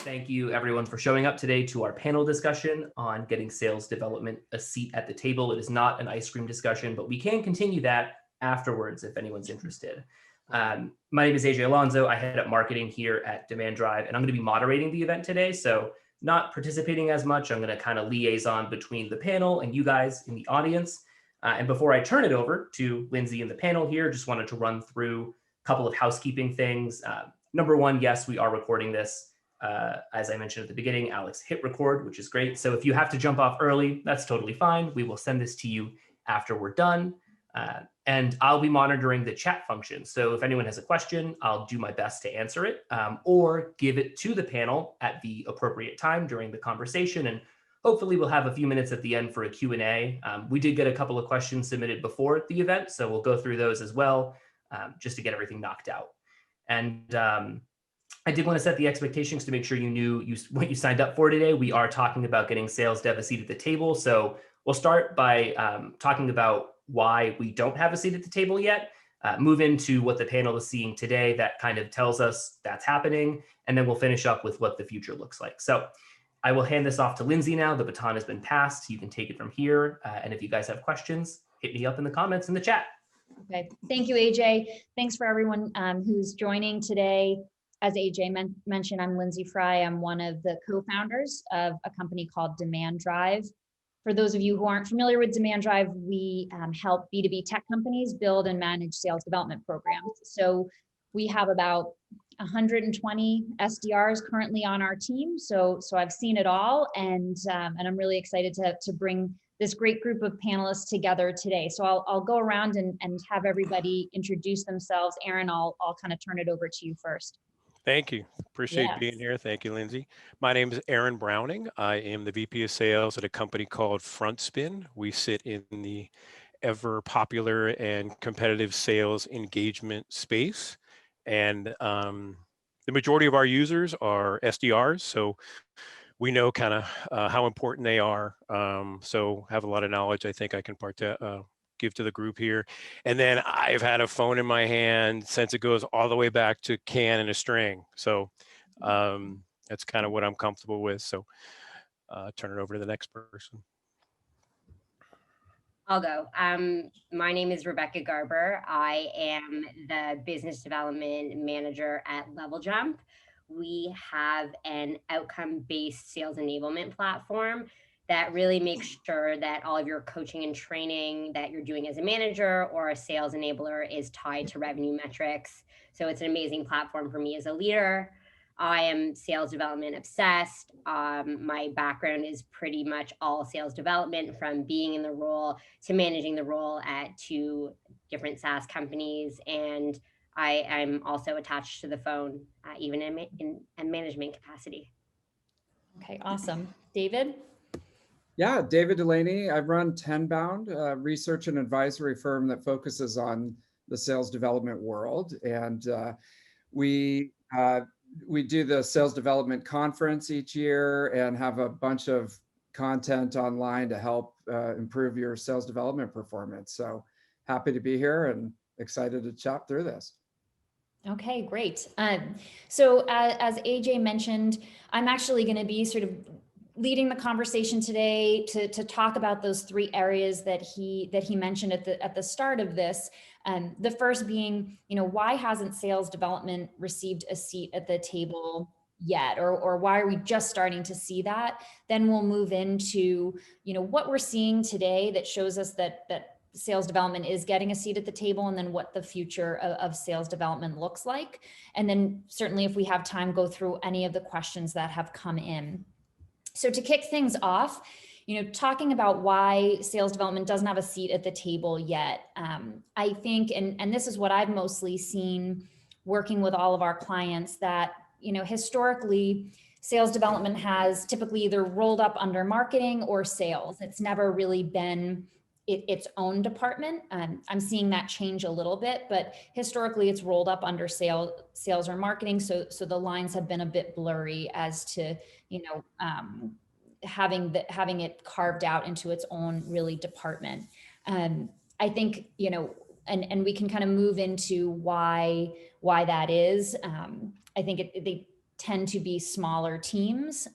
Thank you everyone for showing up today to our panel discussion on getting sales development a seat at the table. It is not an ice cream discussion, but we can continue that afterwards if anyone's interested. My name is AJ Alonso. I head up marketing here at Demand Drive, and I'm going to be moderating the event today. So not participating as much. I'm going to kind of liaison between the panel and you guys in the audience. And before I turn it over to Lindsey and the panel here, just wanted to run through a couple of housekeeping things. Number one, yes, we are recording this. As I mentioned at the beginning, Alex hit record, which is great. So if you have to jump off early, that's totally fine. We will send this to you after we're done. And I'll be monitoring the chat function. So if anyone has a question, I'll do my best to answer it or give it to the panel at the appropriate time during the conversation. And hopefully we'll have a few minutes at the end for a Q&A. We did get a couple of questions submitted before the event, so we'll go through those as well, just to get everything knocked out. And I did want to set the expectations to make sure you knew what you signed up for today. We are talking about getting sales dev a seat at the table. So we'll start by talking about why we don't have a seat at the table yet, move into what the panel is seeing today that kind of tells us that's happening, and then we'll finish up with what the future looks like. So I will hand this off to Lindsey now. The baton has been passed. You can take it from here. And if you guys have questions, hit me up in the comments in the chat. Okay, thank you, AJ. Thanks for everyone who's joining today. As AJ mentioned, I'm Lindsey Fry. I'm one of the co-founders of a company called Demand Drive. For those of you who aren't familiar with Demand Drive, we help B2B tech companies build and manage sales development programs. So we have about 120 SDRs currently on our team. So I've seen it all, and I'm really excited to bring this great group of panelists together today. So I'll go around and have everybody introduce themselves. Aaron, I'll kind of turn it over to you first. Thank you. Appreciate being here. Thank you, Lindsey. My name is Aaron Browning. I am the VP of Sales at a company called FrontSpin. We sit in the ever popular and competitive sales engagement space. And the majority of our users are SDRs. So we know kind of how important they are. So have a lot of knowledge I think I can give to the group here. And then I've had a phone in my hand since it goes all the way back to can and a string. So that's kind of what I'm comfortable with. So turn it over to the next person. I'll go. My name is Rebecca Garber. I am the business development manager at Level Jump. We have an outcome-based sales enablement platform that really makes sure that all of your coaching and training that you're doing as a manager or a sales enabler is tied to revenue metrics. So it's an amazing platform for me as a leader. I am sales development obsessed. My background is pretty much all sales development, from being in the role to managing the role at 2 different SaaS companies. And I am also attached to the phone, even in management capacity. Okay, awesome. David? Yeah, David Delaney. I run Tenbound, a research and advisory firm that focuses on the sales development world. And we do the sales development conference each year and have a bunch of content online to help improve your sales development performance. So happy to be here and excited to chat through this. Okay, great. So as AJ mentioned, I'm actually going to be sort of leading the conversation today to talk about those 3 areas that he mentioned at the start of this. The first being, why hasn't sales development received a seat at the table yet, or why are we just starting to see that? Then we'll move into, what we're seeing today that shows us that sales development is getting a seat at the table, and then what the future of sales development looks like. And then certainly if we have time, go through any of the questions that have come in. So to kick things off, talking about why sales development doesn't have a seat at the table yet, I think, and this is what I've mostly seen working with all of our clients, that, historically, sales development has typically either rolled up under marketing or sales. It's never really been its own department. I'm seeing that change a little bit, but historically it's rolled up under sales or marketing. So the lines have been a bit blurry as to, having it carved out into its own really department. I think, and we can kind of move into why that is. I think tend to be smaller teams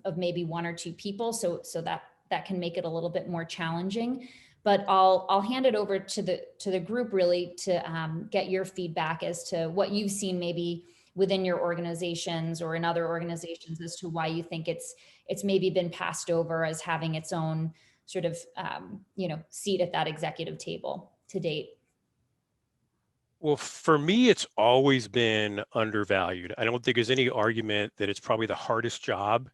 of maybe 1 or 2 people. So that can make it a little bit more challenging. But I'll hand it over to the group really to get your feedback as to what you've seen maybe within your organizations or in other organizations as to why you think it's maybe been passed over as having its own sort of seat at that executive table to date. Well, for me, it's always been undervalued. I don't think there's any argument that it's probably the hardest job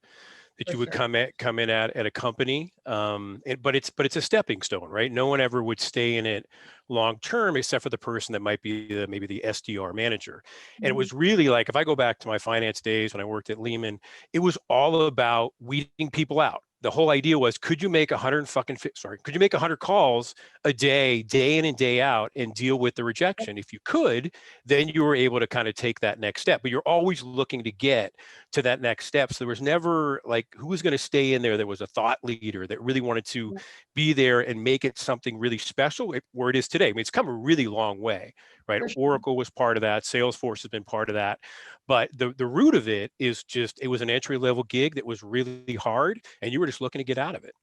that For you would sure. come in at a company. But it's a stepping stone, right? No one ever would stay in it long term, except for the person that might be maybe the SDR manager. And it was really like, if I go back to my finance days when I worked at Lehman, it was all about weeding people out. The whole idea was, could you make 100 calls a day, day in and day out, and deal with the rejection? If you could, then you were able to kind of take that next step. But you're always looking to get to that next step. So there was never like, who was going to stay in there? There was a thought leader that really wanted to be there and make it something really special, where it is today. I mean, it's come a really long way, right? For sure. Oracle was part of that. Salesforce has been part of that. But the root of it is just, it was an entry level gig that was really hard, and you were just looking to get out of it.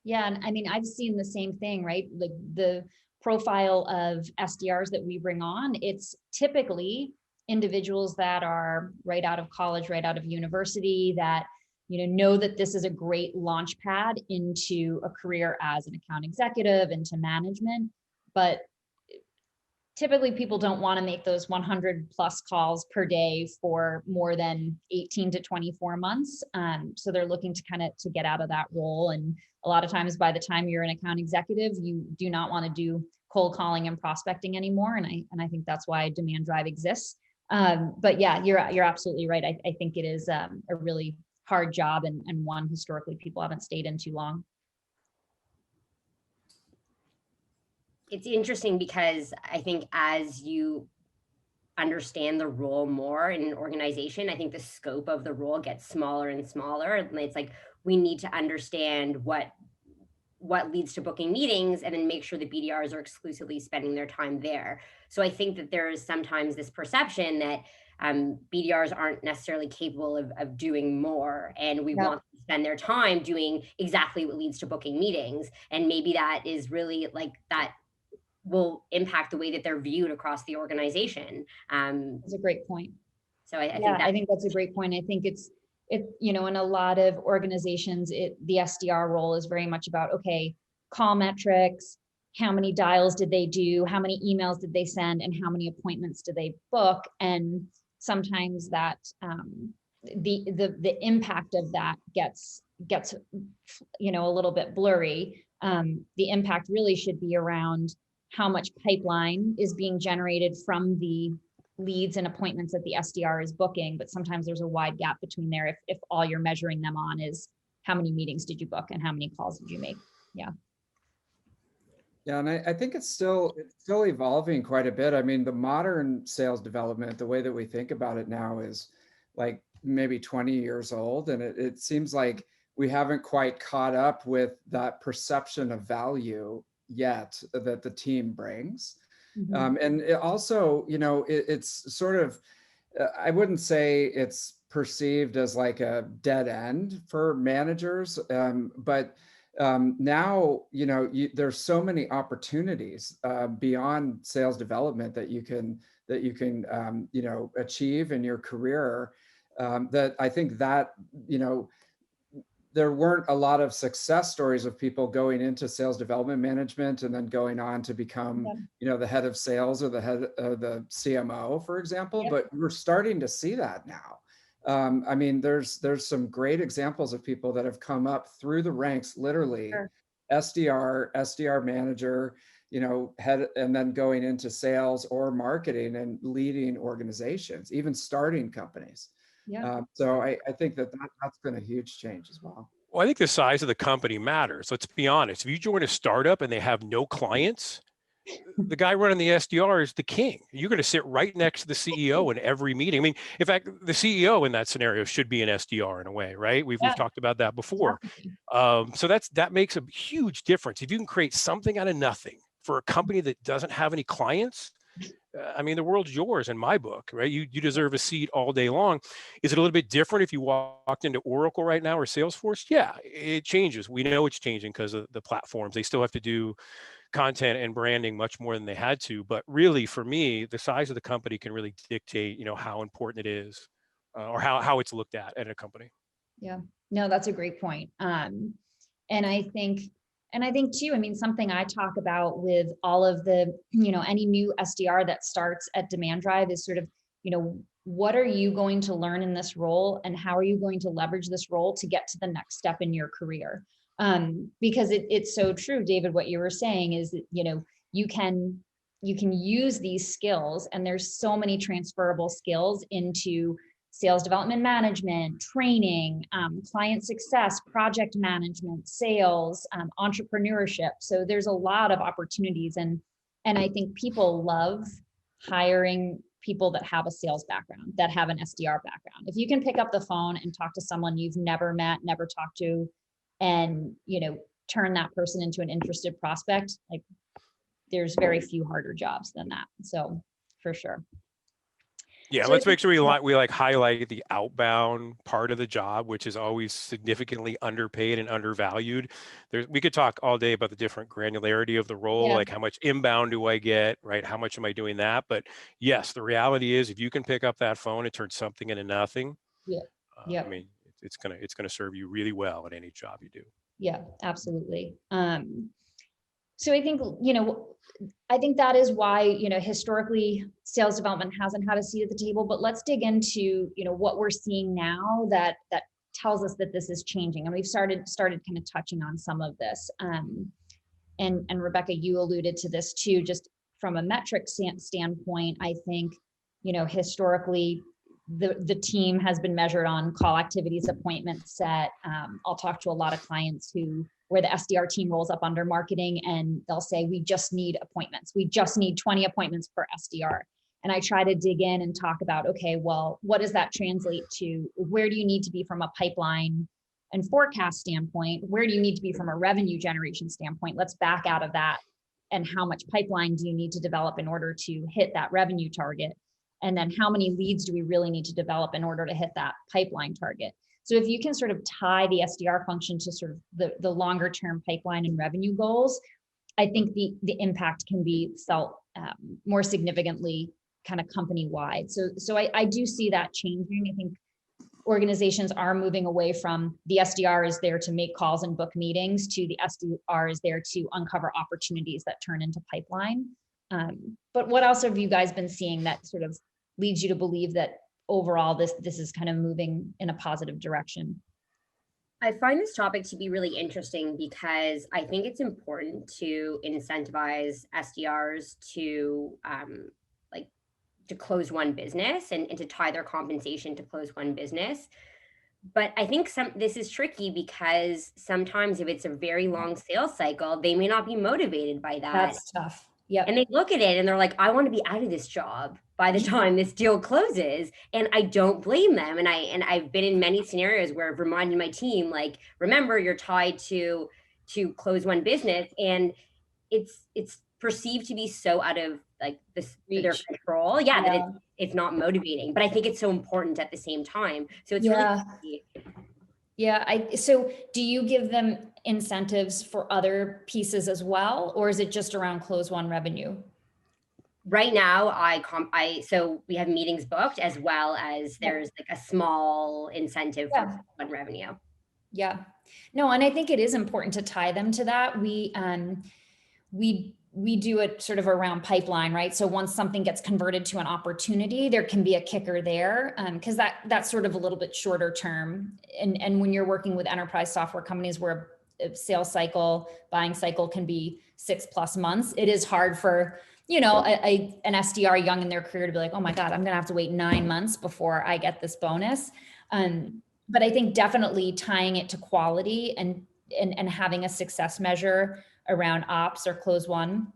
Yeah, and I mean, I've seen the same thing, right? Like the profile of SDRs that we bring on, it's typically individuals that are right out of college, right out of university, that know that this is a great launch pad into a career as an account executive, into management. But typically people don't want to make those 100 plus calls per day for more than 18 to 24 months. So they're looking to get out of that role. And a lot of times by the time you're an account executive, you do not want to do cold calling and prospecting anymore. And I think that's why Demand Drive exists. But yeah, you're absolutely right. I think it is a really hard job and one historically people haven't stayed in too long. It's interesting because I think as you understand the role more in an organization, I think the scope of the role gets smaller and smaller. And it's like, we need to understand what leads to booking meetings and then make sure the BDRs are exclusively spending their time there. So I think that there is sometimes this perception that BDRs aren't necessarily capable of doing more, and we want to spend their time doing exactly what leads to booking meetings. And maybe that is really like that will impact the way that they're viewed across the organization. That's a great point. So I think that's a great point. I think it's in a lot of organizations, the SDR role is very much about, okay, call metrics, how many dials did they do, how many emails did they send, and how many appointments did they book. And sometimes that the impact of that gets a little bit blurry. The impact really should be around how much pipeline is being generated from the leads and appointments that the SDR is booking. But sometimes there's a wide gap between there if all you're measuring them on is how many meetings did you book and how many calls did you make. Yeah, and I think it's still evolving quite a bit. I mean, the modern sales development, the way that we think about it now, is like maybe 20 years old. And it seems like we haven't quite caught up with that perception of value yet that the team brings. Mm-hmm. And it also, it's sort of, I wouldn't say it's perceived as like a dead end for managers, but now, there's so many opportunities beyond sales development that you can achieve in your career, that I think that, there weren't a lot of success stories of people going into sales development management and then going on to become, the head of sales or the head of the CMO, for example. But we're starting to see that now. I mean, there's some great examples of people that have come up through the ranks, literally, SDR manager, head, and then going into sales or marketing and leading organizations, even starting companies. So I think that's been a huge change as well. Well, I think the size of the company matters. Let's be honest. If you join a startup and they have no clients, the guy running the SDR is the king. You're going to sit right next to the CEO in every meeting. I mean, in fact, the CEO in that scenario should be an SDR in a way, right? We've talked about that before. So that makes a huge difference. If you can create something out of nothing for a company that doesn't have any clients, I mean, the world's yours in my book, right? You deserve a seat all day long. Is it a little bit different if you walked into Oracle right now or Salesforce? Yeah, it changes. We know it's changing because of the platforms. They still have to do content and branding much more than they had to. But really, for me, the size of the company can really dictate, how important it is, or how it's looked at a company. Yeah, no, that's a great point. And I think, too, I mean, something I talk about with all of the, any new SDR that starts at Demand Drive is sort of, what are you going to learn in this role, and how are you going to leverage this role to get to the next step in your career? Because it's so true, David, what you were saying is that, you can use these skills, and there's so many transferable skills into sales development management, training, client success, project management, sales, entrepreneurship. So there's a lot of opportunities. And I think people love hiring people that have a sales background, that have an SDR background. If you can pick up the phone and talk to someone you've never met, never talked to, and, turn that person into an interested prospect, like, there's very few harder jobs than that. So for sure. Yeah, So let's make sure we highlight the outbound part of the job, which is always significantly underpaid and undervalued. We could talk all day about the different granularity of the role, like how much inbound do I get, right? How much am I doing that? But yes, the reality is, if you can pick up that phone and turn something into nothing, I mean, it's gonna serve you really well at any job you do. Yeah, absolutely. So I think, I think that is why, historically sales development hasn't had a seat at the table, but let's dig into, what we're seeing now that tells us that this is changing. And we've started kind of touching on some of this. And Rebecca, you alluded to this too, just from a metric standpoint. I think, historically, the team has been measured on call activities, appointments set. I'll talk to a lot of clients where the SDR team rolls up under marketing, and they'll say, we just need appointments. We just need 20 appointments per SDR. And I try to dig in and talk about, okay, well, what does that translate to? Where do you need to be from a pipeline and forecast standpoint? Where do you need to be from a revenue generation standpoint? Let's back out of that. And how much pipeline do you need to develop in order to hit that revenue target? And then how many leads do we really need to develop in order to hit that pipeline target? So if you can sort of tie the SDR function to sort of the longer term pipeline and revenue goals, I think the impact can be felt more significantly kind of company wide. So I do see that changing. I think organizations are moving away from the SDR is there to make calls and book meetings to the SDR is there to uncover opportunities that turn into pipeline. But what else have you guys been seeing that sort of leads you to believe that overall this is kind of moving in a positive direction? I find this topic to be really interesting because I think it's important to incentivize SDRs to to close one business and to tie their compensation to close one business. But I think this is tricky because sometimes if it's a very long sales cycle, they may not be motivated by that. That's tough. Yeah. And they look at it and they're like, I want to be out of this job by the time this deal closes. And I don't blame them. And I've been in many scenarios where I've reminded my team, like, remember, you're tied to close one business, and it's perceived to be so out of their control. Yeah, that it's not motivating. But I think it's so important at the same time. So it's really key. Yeah. So do you give them incentives for other pieces as well, or is it just around close one revenue? Right now, so we have meetings booked, as well as there's like a small incentive for one revenue. Yeah. No, and I think it is important to tie them to that. We do it sort of around pipeline, right? So once something gets converted to an opportunity, there can be a kicker there, because that's sort of a little bit shorter term. And when you're working with enterprise software companies where a sales cycle, buying cycle can be 6+ months, it is hard for, an SDR young in their career to be like, oh my God, I'm going to have to wait 9 months before I get this bonus. But I think definitely tying it to quality and having a success measure around ops or close one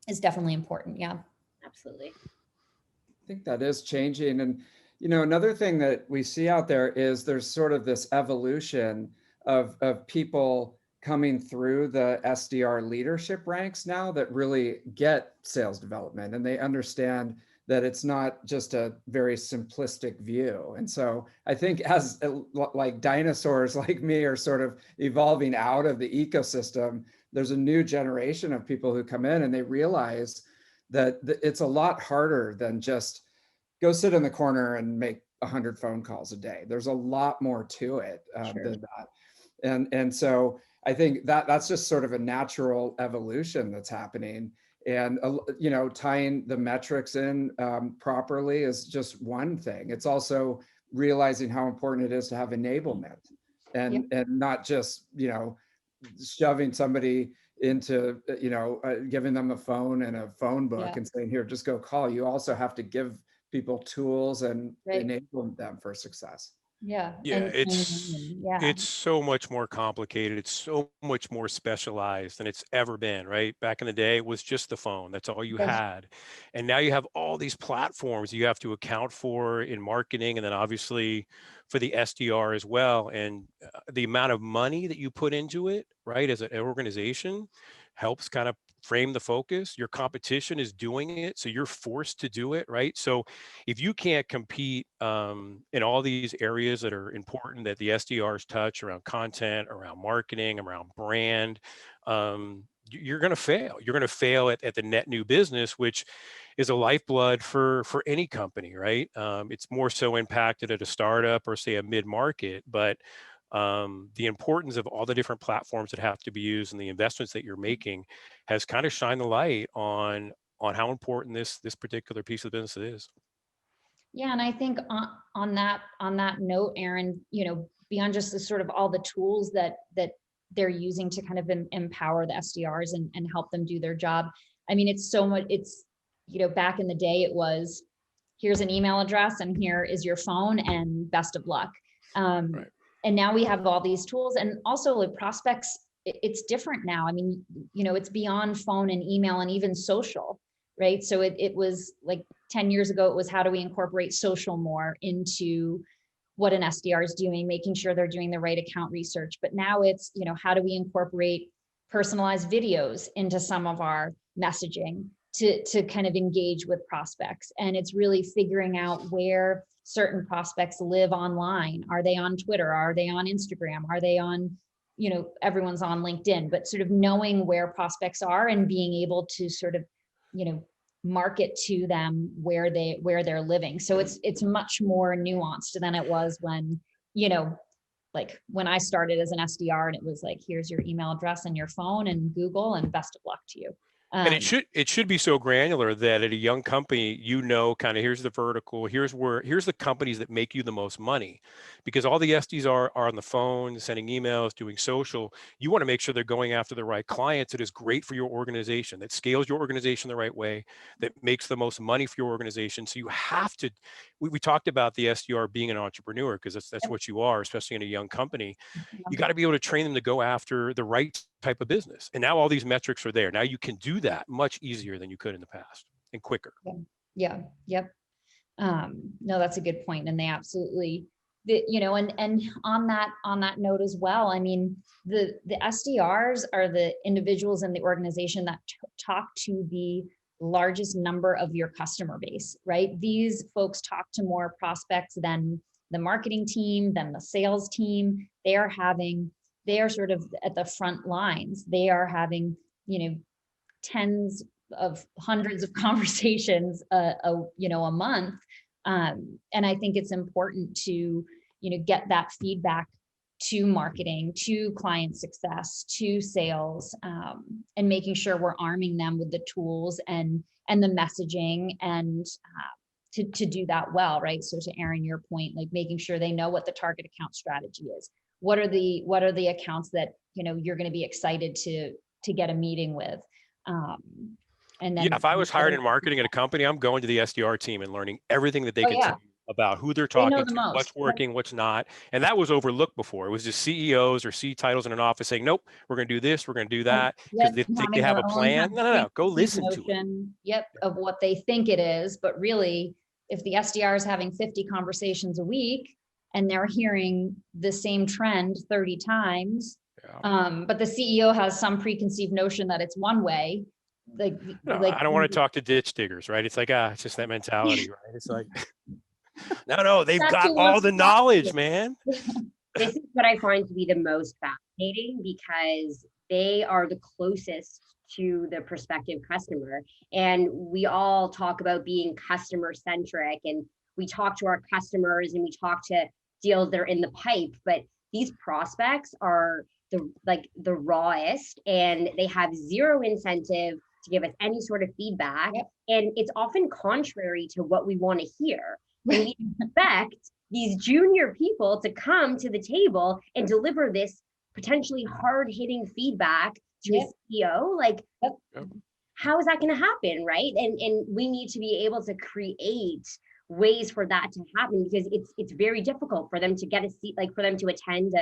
is definitely important. Yeah, absolutely. I think that is changing. And, another thing that we see out there is there's sort of this evolution of people coming through the SDR leadership ranks now that really get sales development, and they understand that it's not just a very simplistic view. And so I think as like dinosaurs like me are sort of evolving out of the ecosystem, there's a new generation of people who come in and they realize that it's a lot harder than just go sit in the corner and make 100 phone calls a day. There's a lot more to it than that. And so I think that that's just sort of a natural evolution that's happening. And, you know, tying the metrics in properly is just one thing. It's also realizing how important it is to have enablement and not just, you know, shoving somebody into, you know, giving them a phone and a phone book and saying, here, just go call. You also have to give people tools and enable them for success. Yeah, it's so much more complicated. It's so much more specialized than it's ever been, right? Back in the day, it was just the phone. That's all you had. And now you have all these platforms you have to account for in marketing, and then obviously for the SDR as well. And the amount of money that you put into it, right, as an organization helps kind of frame the focus. Your competition is doing it, so you're forced to do it, right? So if you can't compete in all these areas that are important that the SDRs touch around content, around marketing, around brand, you're going to fail. You're going to fail at the net new business, which is a lifeblood for any company, right? It's more so impacted at a startup or say a mid-market, but the importance of all the different platforms that have to be used and the investments that you're making has kind of shined the light on how important this particular piece of the business is. Yeah, and I think on that note, Aaron, you know, beyond just the sort of all the tools that they're using to kind of empower the SDRs and help them do their job. I mean, it's so much. It's, you know, back in the day, it was, here's an email address and here is your phone and best of luck. Right. And now we have all these tools, and also with prospects, it's different now. I mean, you know, it's beyond phone and email and even social, right? So it was like 10 years ago, it was how do we incorporate social more into what an SDR is doing, making sure they're doing the right account research. But now it's, you know, how do we incorporate personalized videos into some of our messaging to kind of engage with prospects? And it's really figuring out where certain prospects live online. Are they on Twitter? Are they on Instagram? Are they on, you know, everyone's on LinkedIn, but sort of knowing where prospects are and being able to sort of, you know, market to them where they're living. So it's much more nuanced than it was when, you know, like when I started as an SDR and it was like, here's your email address and your phone and Google and best of luck to you. And it should be so granular that at a young company, you know, kind of here's the vertical, here's the companies that make you the most money, because all the SDs are on the phone, sending emails, doing social. You want to make sure they're going after the right clients that is great for your organization, that scales your organization the right way, that makes the most money for your organization. So you have to, we talked about the SDR being an entrepreneur, because that's what you are, especially in a young company. You got to be able to train them to go after the right type of business. And now all these metrics are there. Now you can do that much easier than you could in the past and quicker. Yeah. Yep. No, that's a good point. And they absolutely, you know, and on that note as well, I mean, the SDRs are the individuals in the organization that talk to the largest number of your customer base, right? These folks talk to more prospects than the marketing team, than the sales team. They are sort of at the front lines. They are having, you know, tens of hundreds of conversations you know, a month. And I think it's important to, you know, get that feedback to marketing, to client success, to sales, and making sure we're arming them with the tools and the messaging and to do that well, right? So to Aaron, your point, like making sure they know what the target account strategy is. What are the accounts that, you know, you're going to be excited to get a meeting with? And then, yeah, if I was hired in marketing at a company, I'm going to the SDR team and learning everything that they can tell me about who they're talking to, what's working, what's not. And that was overlooked before. It was just CEOs or C titles in an office saying, nope, we're going to do this, we're going to do that, because they think they have a plan. No, go listen to it. Yep, of what they think it is. But really, if the SDR is having 50 conversations a week and they're hearing the same trend 30 times, But the CEO has some preconceived notion that it's one way. Like I don't want to talk to ditch diggers, right? It's like, it's just that mentality, right? It's like, no, they've got all the knowledge, man. This is what I find to be the most fascinating, because they are the closest to the prospective customer. And we all talk about being customer centric, and we talk to our customers and we talk to deals that are in the pipe, but these prospects are the rawest, and they have zero incentive to give us any sort of feedback. Yep. And it's often contrary to what we want to hear. And we expect these junior people to come to the table and deliver this potentially hard-hitting feedback to a CEO. Like, how is that going to happen, right? And we need to be able to create ways for that to happen, because it's very difficult for them to get a seat, like for them to attend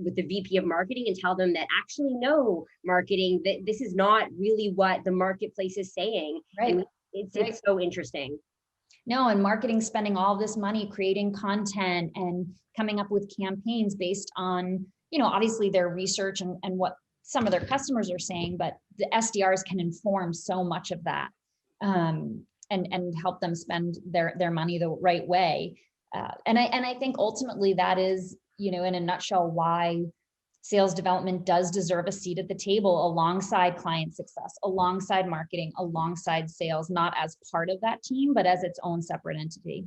with the VP of marketing and tell them that actually, no, marketing, that this is not really what the marketplace is saying. Right. And it's so interesting. No, and marketing spending all this money creating content and coming up with campaigns based on, obviously their research and what some of their customers are saying, but the SDRs can inform so much of that and help them spend their money the right way. And I think ultimately that is, in a nutshell, why sales development does deserve a seat at the table alongside client success, alongside marketing, alongside sales, not as part of that team, but as its own separate entity.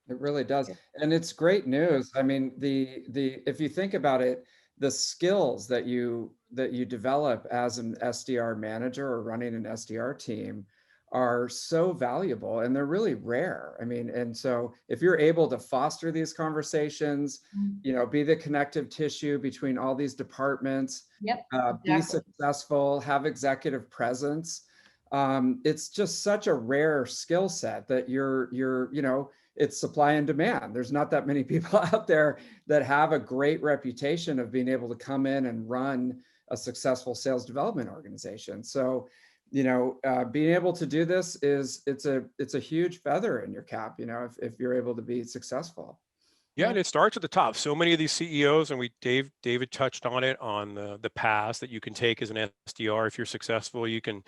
It really does. And it's great news. I mean, if you think about it, the skills that you develop as an SDR manager or running an SDR team are so valuable, and they're really rare. I mean, and so if you're able to foster these conversations, be the connective tissue between all these departments, exactly. Be successful, have executive presence. It's just such a rare skill set that it's supply and demand. There's not that many people out there that have a great reputation of being able to come in and run a successful sales development organization. So, being able to do this it's a huge feather in your cap, if you're able to be successful. Yeah, and it starts at the top. So many of these CEOs, and David touched on it on the paths that you can take as an SDR. If you're successful, you can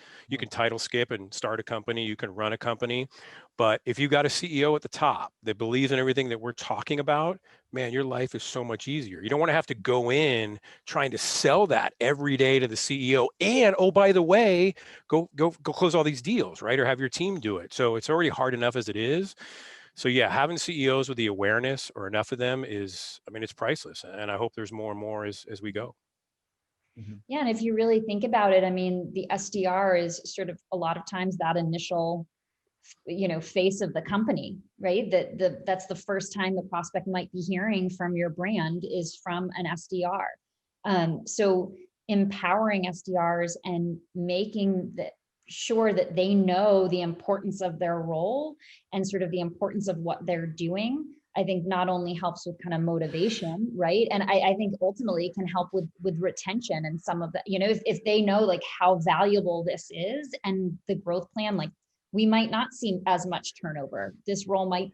title skip and start a company, you can run a company. But if you've got a CEO at the top that believes in everything that we're talking about, man, your life is so much easier. You don't want to have to go in trying to sell that every day to the CEO. And oh, by the way, go close all these deals, right? Or have your team do it. So it's already hard enough as it is. So yeah, having CEOs with the awareness, or enough of them, it's priceless. And I hope there's more and more as we go. Yeah, and if you really think about it, the SDR is sort of a lot of times that initial, face of the company, right? That's the first time the prospect might be hearing from your brand is from an SDR. So empowering SDRs and making sure that they know the importance of their role and sort of the importance of what they're doing, I think not only helps with kind of motivation, right? And I think ultimately it can help with retention and some of that, if they know like how valuable this is and the growth plan, like we might not see as much turnover. This role might,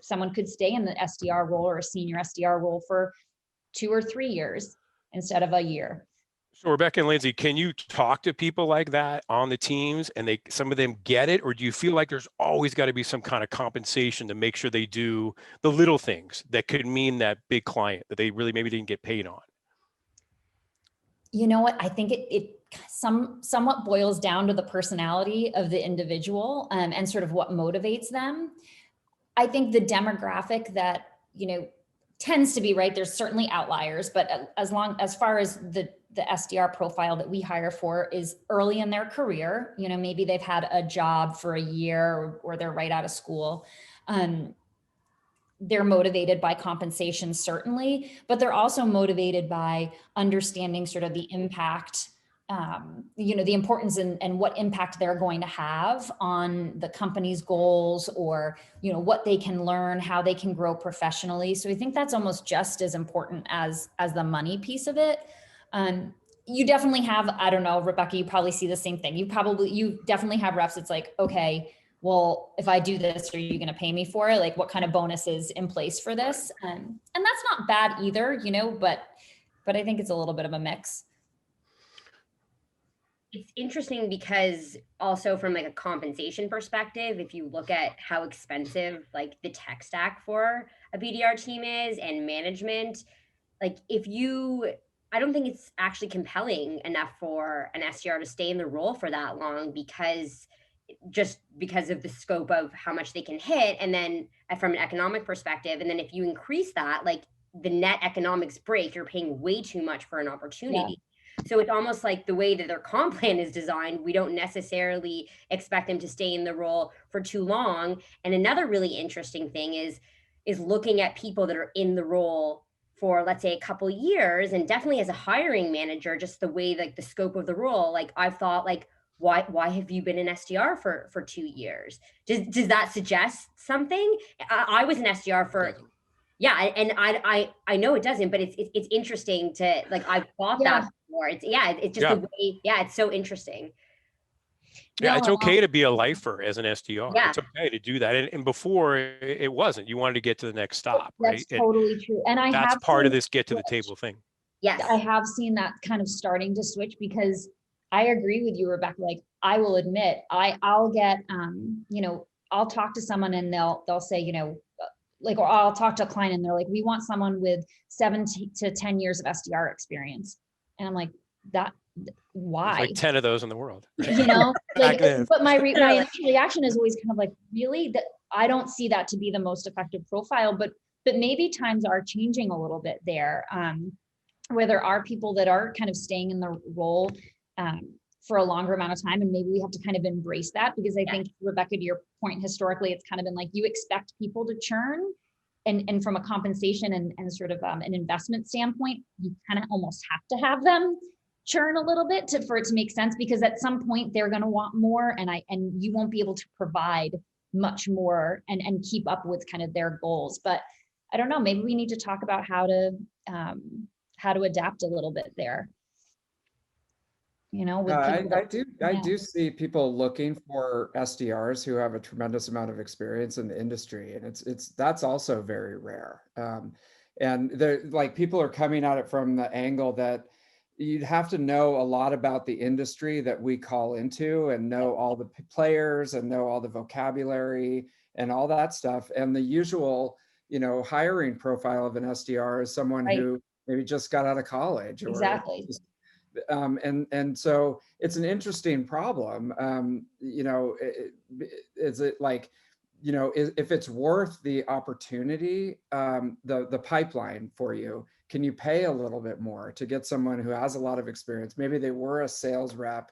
someone could stay in the SDR role or a senior SDR role for 2 or 3 years instead of a year. So Rebecca and Lindsey, can you talk to people like that on the teams and some of them get it? Or do you feel like there's always got to be some kind of compensation to make sure they do the little things that could mean that big client that they really maybe didn't get paid on? You know what? I think it somewhat boils down to the personality of the individual and sort of what motivates them. I think the demographic that, tends to be right. There's certainly outliers, but as far as the SDR profile that we hire for is early in their career, maybe they've had a job for a year or they're right out of school. They're motivated by compensation, certainly, but they're also motivated by understanding sort of the impact, the importance and what impact they're going to have on the company's goals, or, what they can learn, how they can grow professionally. So I think that's almost just as important as the money piece of it. You definitely have, I don't know, Rebecca, you probably see the same thing. You definitely have reps. It's like, okay, well, if I do this, are you going to pay me for it? Like what kind of bonus is in place for this? And that's not bad either, but but I think it's a little bit of a mix. It's interesting because also from like a compensation perspective, if you look at how expensive like the tech stack for a BDR team is and management, like I don't think it's actually compelling enough for an SDR to stay in the role for that long because of the scope of how much they can hit. And then from an economic perspective, and then if you increase that, like the net economics break, you're paying way too much for an opportunity. So it's almost like the way that their comp plan is designed, we don't necessarily expect them to stay in the role for too long. And another really interesting thing is looking at people that are in the role for, let's say, a couple years, and definitely as a hiring manager, just the way like the scope of the role, like I've thought like, why have you been an SDR for 2 years? Does that suggest something? I was an SDR for yeah, and I know it doesn't, but it's interesting to like I've thought that before. It's just the way, it's so interesting. Yeah, it's okay to be a lifer as an SDR. Yeah. It's okay to do that. And before it wasn't. You wanted to get to the next stop, That's right? totally true. And that's part of this get to the table thing. Yes. I have seen that kind of starting to switch because I agree with you, Rebecca. Like I will admit, I'll get, I'll talk to someone and they'll say, like, or I'll talk to a client and they're like, we want someone with 7 to 10 years of SDR experience. And I'm like, why? There's like 10 of those in the world. Like, but my initial reaction is always kind of like, really? That I don't see that to be the most effective profile, but maybe times are changing a little bit there, where there are people that are kind of staying in the role for a longer amount of time. And maybe we have to kind of embrace that because I think, Rebecca, to your point, historically, it's kind of been like, you expect people to churn. And from a compensation and sort of an investment standpoint, you kind of almost have to have them churn a little bit for it to make sense, because at some point they're going to want more and you won't be able to provide much more and keep up with kind of their goals. But I don't know, maybe we need to talk about how to adapt a little bit there. I do see people looking for SDRs who have a tremendous amount of experience in the industry, and that's also very rare. And they're like, people are coming at it from the angle that you'd have to know a lot about the industry that we call into and know all the players and know all the vocabulary and all that stuff. And the usual, hiring profile of an SDR is someone who maybe just got out of college. Exactly. And so it's an interesting problem. Is it like, if it's worth the opportunity, the pipeline for you, can you pay a little bit more to get someone who has a lot of experience? Maybe they were a sales rep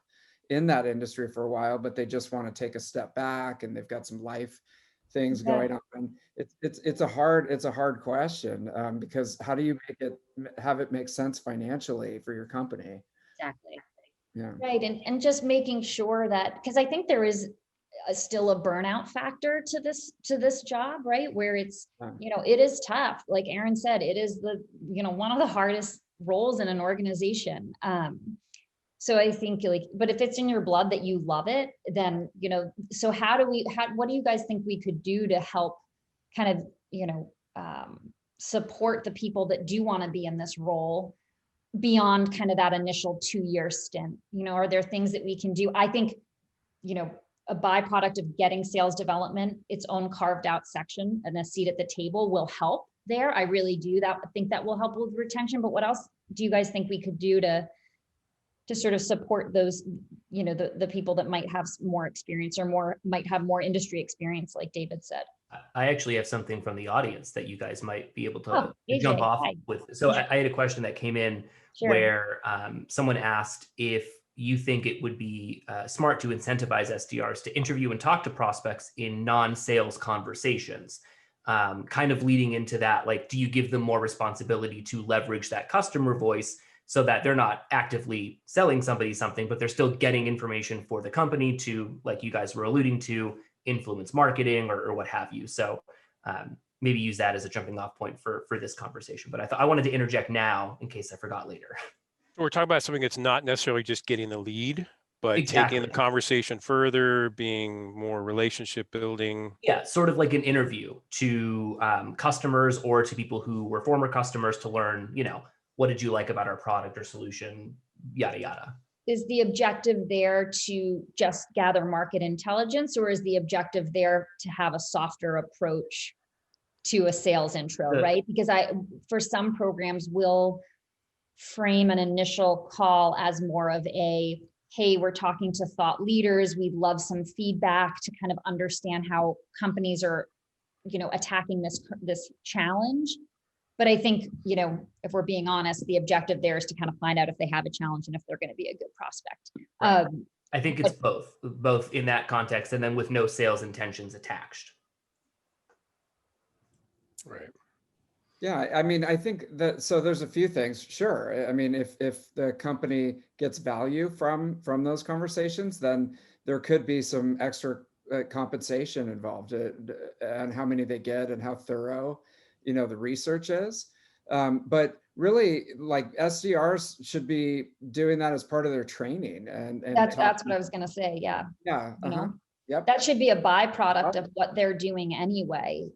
in that industry for a while, but they just want to take a step back and they've got some life things going on. It's a hard question, because how do you have it make sense financially for your company? Exactly. Yeah. Right. And just making sure that, because I think there is still a burnout factor to this job, right? Where it's, it is tough. Like Aaron said, it is one of the hardest roles in an organization. So I think but if it's in your blood that you love it, then, so what do you guys think we could do to help kind of, support the people that do want to be in this role beyond kind of that initial 2-year stint? Are there things that we can do? I think, a byproduct of getting sales development, its own carved out section and a seat at the table will help there. I really do I think that will help with retention. But what else do you guys think we could do to sort of support those, the people that might have more experience or might have more industry experience, like David said? I actually have something from the audience that you guys might be able to AJ, jump off hi. with. So I had a question that came in where someone asked if you think it would be smart to incentivize SDRs to interview and talk to prospects in non-sales conversations, kind of leading into that, like, do you give them more responsibility to leverage that customer voice so that they're not actively selling somebody something, but they're still getting information for the company to, like you guys were alluding to, influence marketing or what have you. So maybe use that as a jumping off point for this conversation. But I wanted to interject now in case I forgot later. We're talking about something that's not necessarily just getting the lead, but Exactly. taking the conversation further, being more relationship building. Yeah, sort of like an interview to customers or to people who were former customers to learn, what did you like about our product or solution, yada, yada. Is the objective there to just gather market intelligence, or is the objective there to have a softer approach to a sales intro, right? Because for some programs, will frame an initial call as more of a, hey, we're talking to thought leaders. We'd love some feedback to kind of understand how companies are, attacking this challenge. But I think, if we're being honest, the objective there is to kind of find out if they have a challenge and if they're going to be a good prospect. Right. I think it's both in that context, and then with no sales intentions attached. Right. Yeah, I mean, I think that, so there's a few things. Sure. I mean, if the company gets value from those conversations, then there could be some extra compensation involved, and how many they get and how thorough, the research is. But really, like, SDRs should be doing that as part of their training. And that's what I was going to say. Yeah. Yeah. Yep. That should be a byproduct of what they're doing anyway.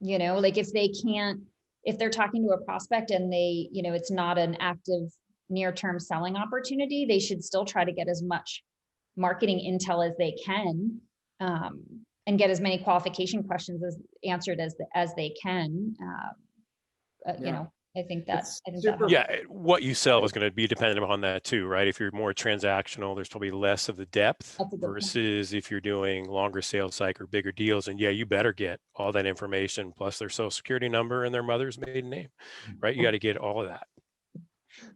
Like if they're talking to a prospect and they, it's not an active near-term selling opportunity, they should still try to get as much marketing intel as they can, and get as many qualification questions answered as they can. I think that what you sell is going to be dependent upon that too, right? If you're more transactional, there's probably less of the depth versus if you're doing longer sales cycle or bigger deals. And you better get all that information plus their social security number and their mother's maiden name, right? You got to get all of that.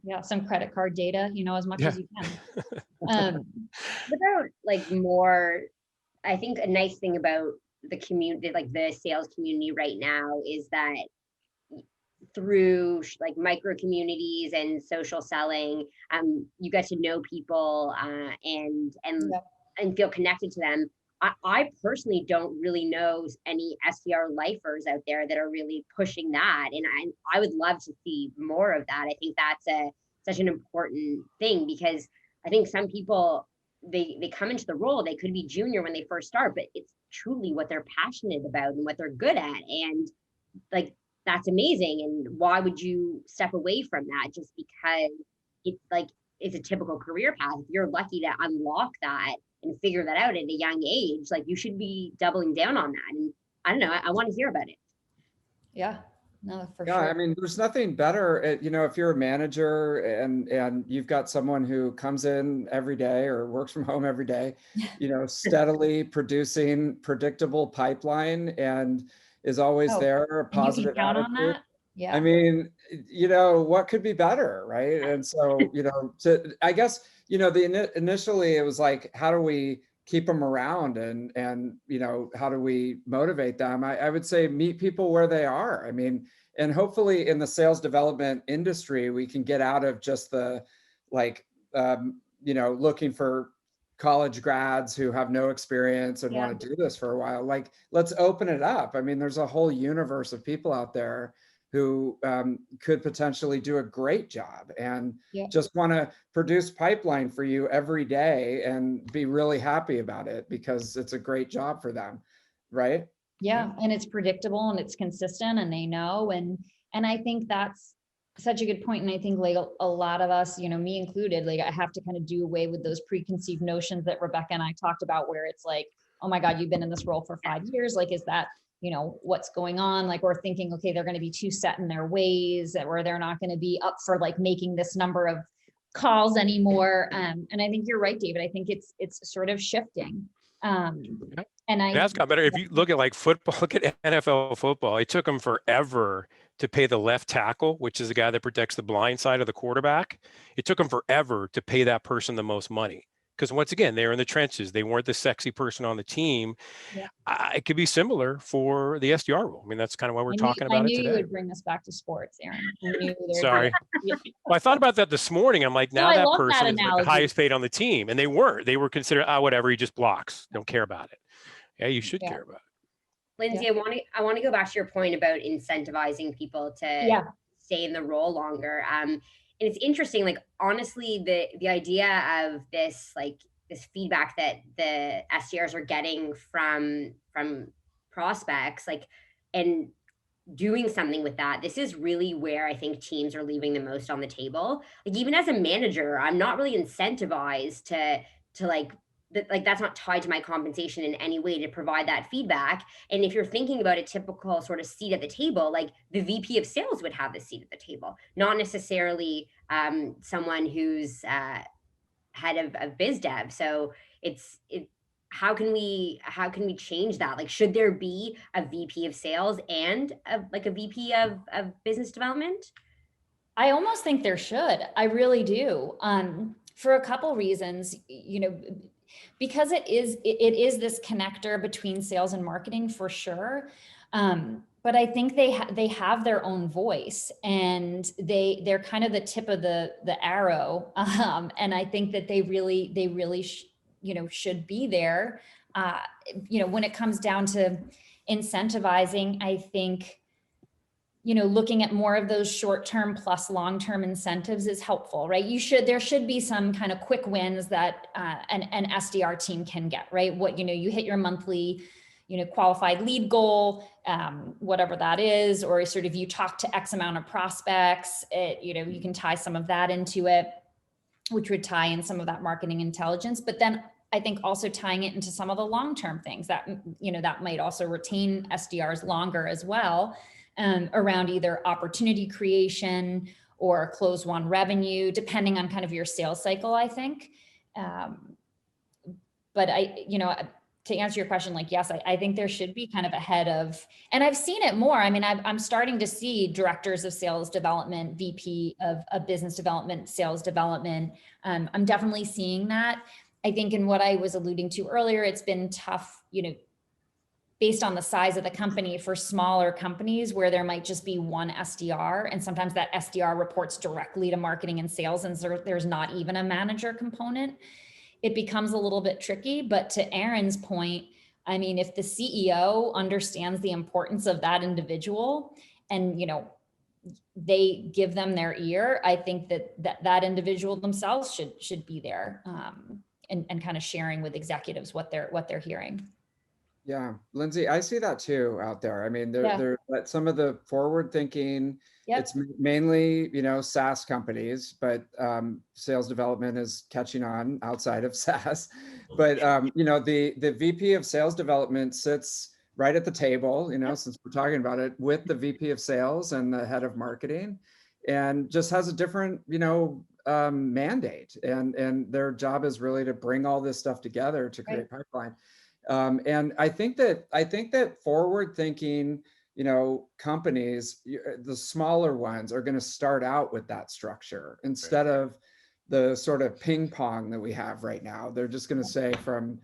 Yeah, some credit card data, as much as you can. About more, I think a nice thing about the community, like the sales community right now, is that through micro communities and social selling, you get to know people and feel connected to them. I personally don't really know any SDR lifers out there that are really pushing that, and I would love to see more of that. I think that's such an important thing, because I think some people, they come into the role, they could be junior when they first start, but it's truly what they're passionate about and what they're good at, and that's amazing. And why would you step away from that just because it's a typical career path? If you're lucky to unlock that and figure that out at a young age, you should be doubling down on that. And I don't know, I want to hear about it. Yeah, no, for sure. I mean, there's nothing better, if you're a manager and you've got someone who comes in every day or works from home every day, steadily producing predictable pipeline and is always there, a positive attitude. Yeah. I mean, what could be better, right? And so, I guess, initially it was like, how do we keep them around and how do we motivate them? I would say meet people where they are. I mean, and hopefully in the sales development industry, we can get out of just the looking for college grads who have no experience and want to do this for a while. Let's open it up. I mean, there's a whole universe of people out there who could potentially do a great job and just want to produce pipeline for you every day and be really happy about it because it's a great job for them, right? Yeah, and it's predictable and it's consistent and they know, and I think that's such a good point. And I think a lot of us, me included, I have to kind of do away with those preconceived notions that Rebecca and I talked about, where it's oh my God, you've been in this role for 5 years. Is that, what's going on? Or thinking, okay, they're going to be too set in their ways, or they're not going to be up for making this number of calls anymore. And I think you're right, David. I think it's sort of shifting. And that's got better. If you look at football, look at NFL football. It took them forever to pay the left tackle, which is the guy that protects the blind side of the quarterback. It took them forever to pay that person the most money. Because once again, they're in the trenches. They weren't the sexy person on the team. Yeah. It could be similar for the SDR role. I mean, that's kind of why we're talking about it today. I knew you would bring us back to sports, Aaron. Sorry. Well, I thought about that this morning. I'm like, now that person is the highest paid on the team. And they weren't. They were considered, whatever, he just blocks. Don't care about it. Yeah, you should care about it. Lindsey, I want to go back to your point about incentivizing people to stay in the role longer. And it's interesting, honestly, the idea of this, this feedback that the SDRs are getting from prospects, and doing something with that. This is really where I think teams are leaving the most on the table. Like even as a manager, I'm not really incentivized to like that's not tied to my compensation in any way to provide that feedback. And if you're thinking about a typical sort of seat at the table, like the VP of sales would have the seat at the table, not necessarily someone who's head of biz dev. So how can we change that? Like, should there be a VP of sales and a VP of business development? I almost think there should. I really do. For a couple reasons, because it is this connector between sales and marketing for sure. But I think they have their own voice, and they're kind of the tip of the arrow. And I think that they really should be there. When it comes down to incentivizing, I think, looking at more of those short-term plus long-term incentives is helpful, right? There should be some kind of quick wins that an SDR team can get, right? You hit your monthly, qualified lead goal, whatever that is, or sort of you talk to X amount of prospects, you can tie some of that into it, which would tie in some of that marketing intelligence. But then I think also tying it into some of the long-term things that, that might also retain SDRs longer as well, around either opportunity creation or close one revenue, depending on kind of your sales cycle, I think. But to answer your question, like, yes, I think there should be kind of a head of, and I've seen it more. I mean, I'm starting to see directors of sales development, VP of business development, sales development. I'm definitely seeing that. I think in what I was alluding to earlier, it's been tough, based on the size of the company, for smaller companies where there might just be one SDR, and sometimes that SDR reports directly to marketing and sales, and so there's not even a manager component. It becomes a little bit tricky. But to Aaron's point, I mean, if the CEO understands the importance of that individual and, they give them their ear, I think that individual themselves should be there, and kind of sharing with executives what they're hearing. Yeah, Lindsay, I see that too out there. I mean, there some of the forward thinking, it's mainly, SaaS companies, but sales development is catching on outside of SaaS. But, the VP of sales development sits right at the table, since we're talking about it, with the VP of sales and the head of marketing, and just has a different, mandate. And their job is really to bring all this stuff together to create pipeline. And I think that forward thinking, companies, the smaller ones, are going to start out with that structure instead of the sort of ping pong that we have right now. They're just going to say from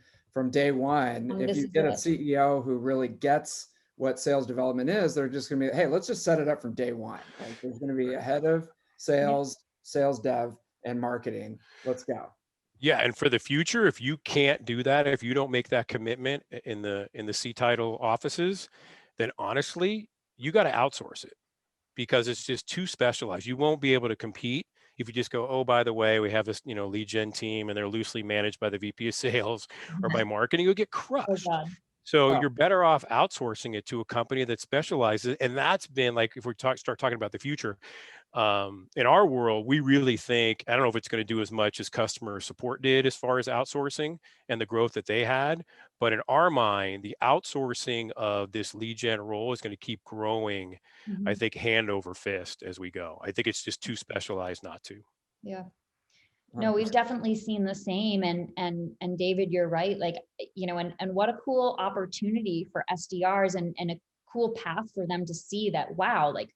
day one, if you get a CEO who really gets what sales development is, they're just going to be, hey, let's just set it up from day one. Like, there's going to be a head of sales, sales dev, and marketing. Let's go. Yeah, and for the future, if you can't do that, if you don't make that commitment in the C-title offices, then honestly, you got to outsource it, because it's just too specialized. You won't be able to compete if you just go, oh, by the way, we have this, lead gen team and they're loosely managed by the VP of sales or by marketing. You'll get crushed. So you're better off outsourcing it to a company that specializes. And that's been, like, if we start talking about the future, in our world, we really think, I don't know if it's going to do as much as customer support did as far as outsourcing and the growth that they had. But in our mind, the outsourcing of this lead gen role is going to keep growing, I think, hand over fist as we go. I think it's just too specialized not to. Yeah. No, we've definitely seen the same. And David, you're right. Like, and what a cool opportunity for SDRs and a cool path for them to see that, wow, like,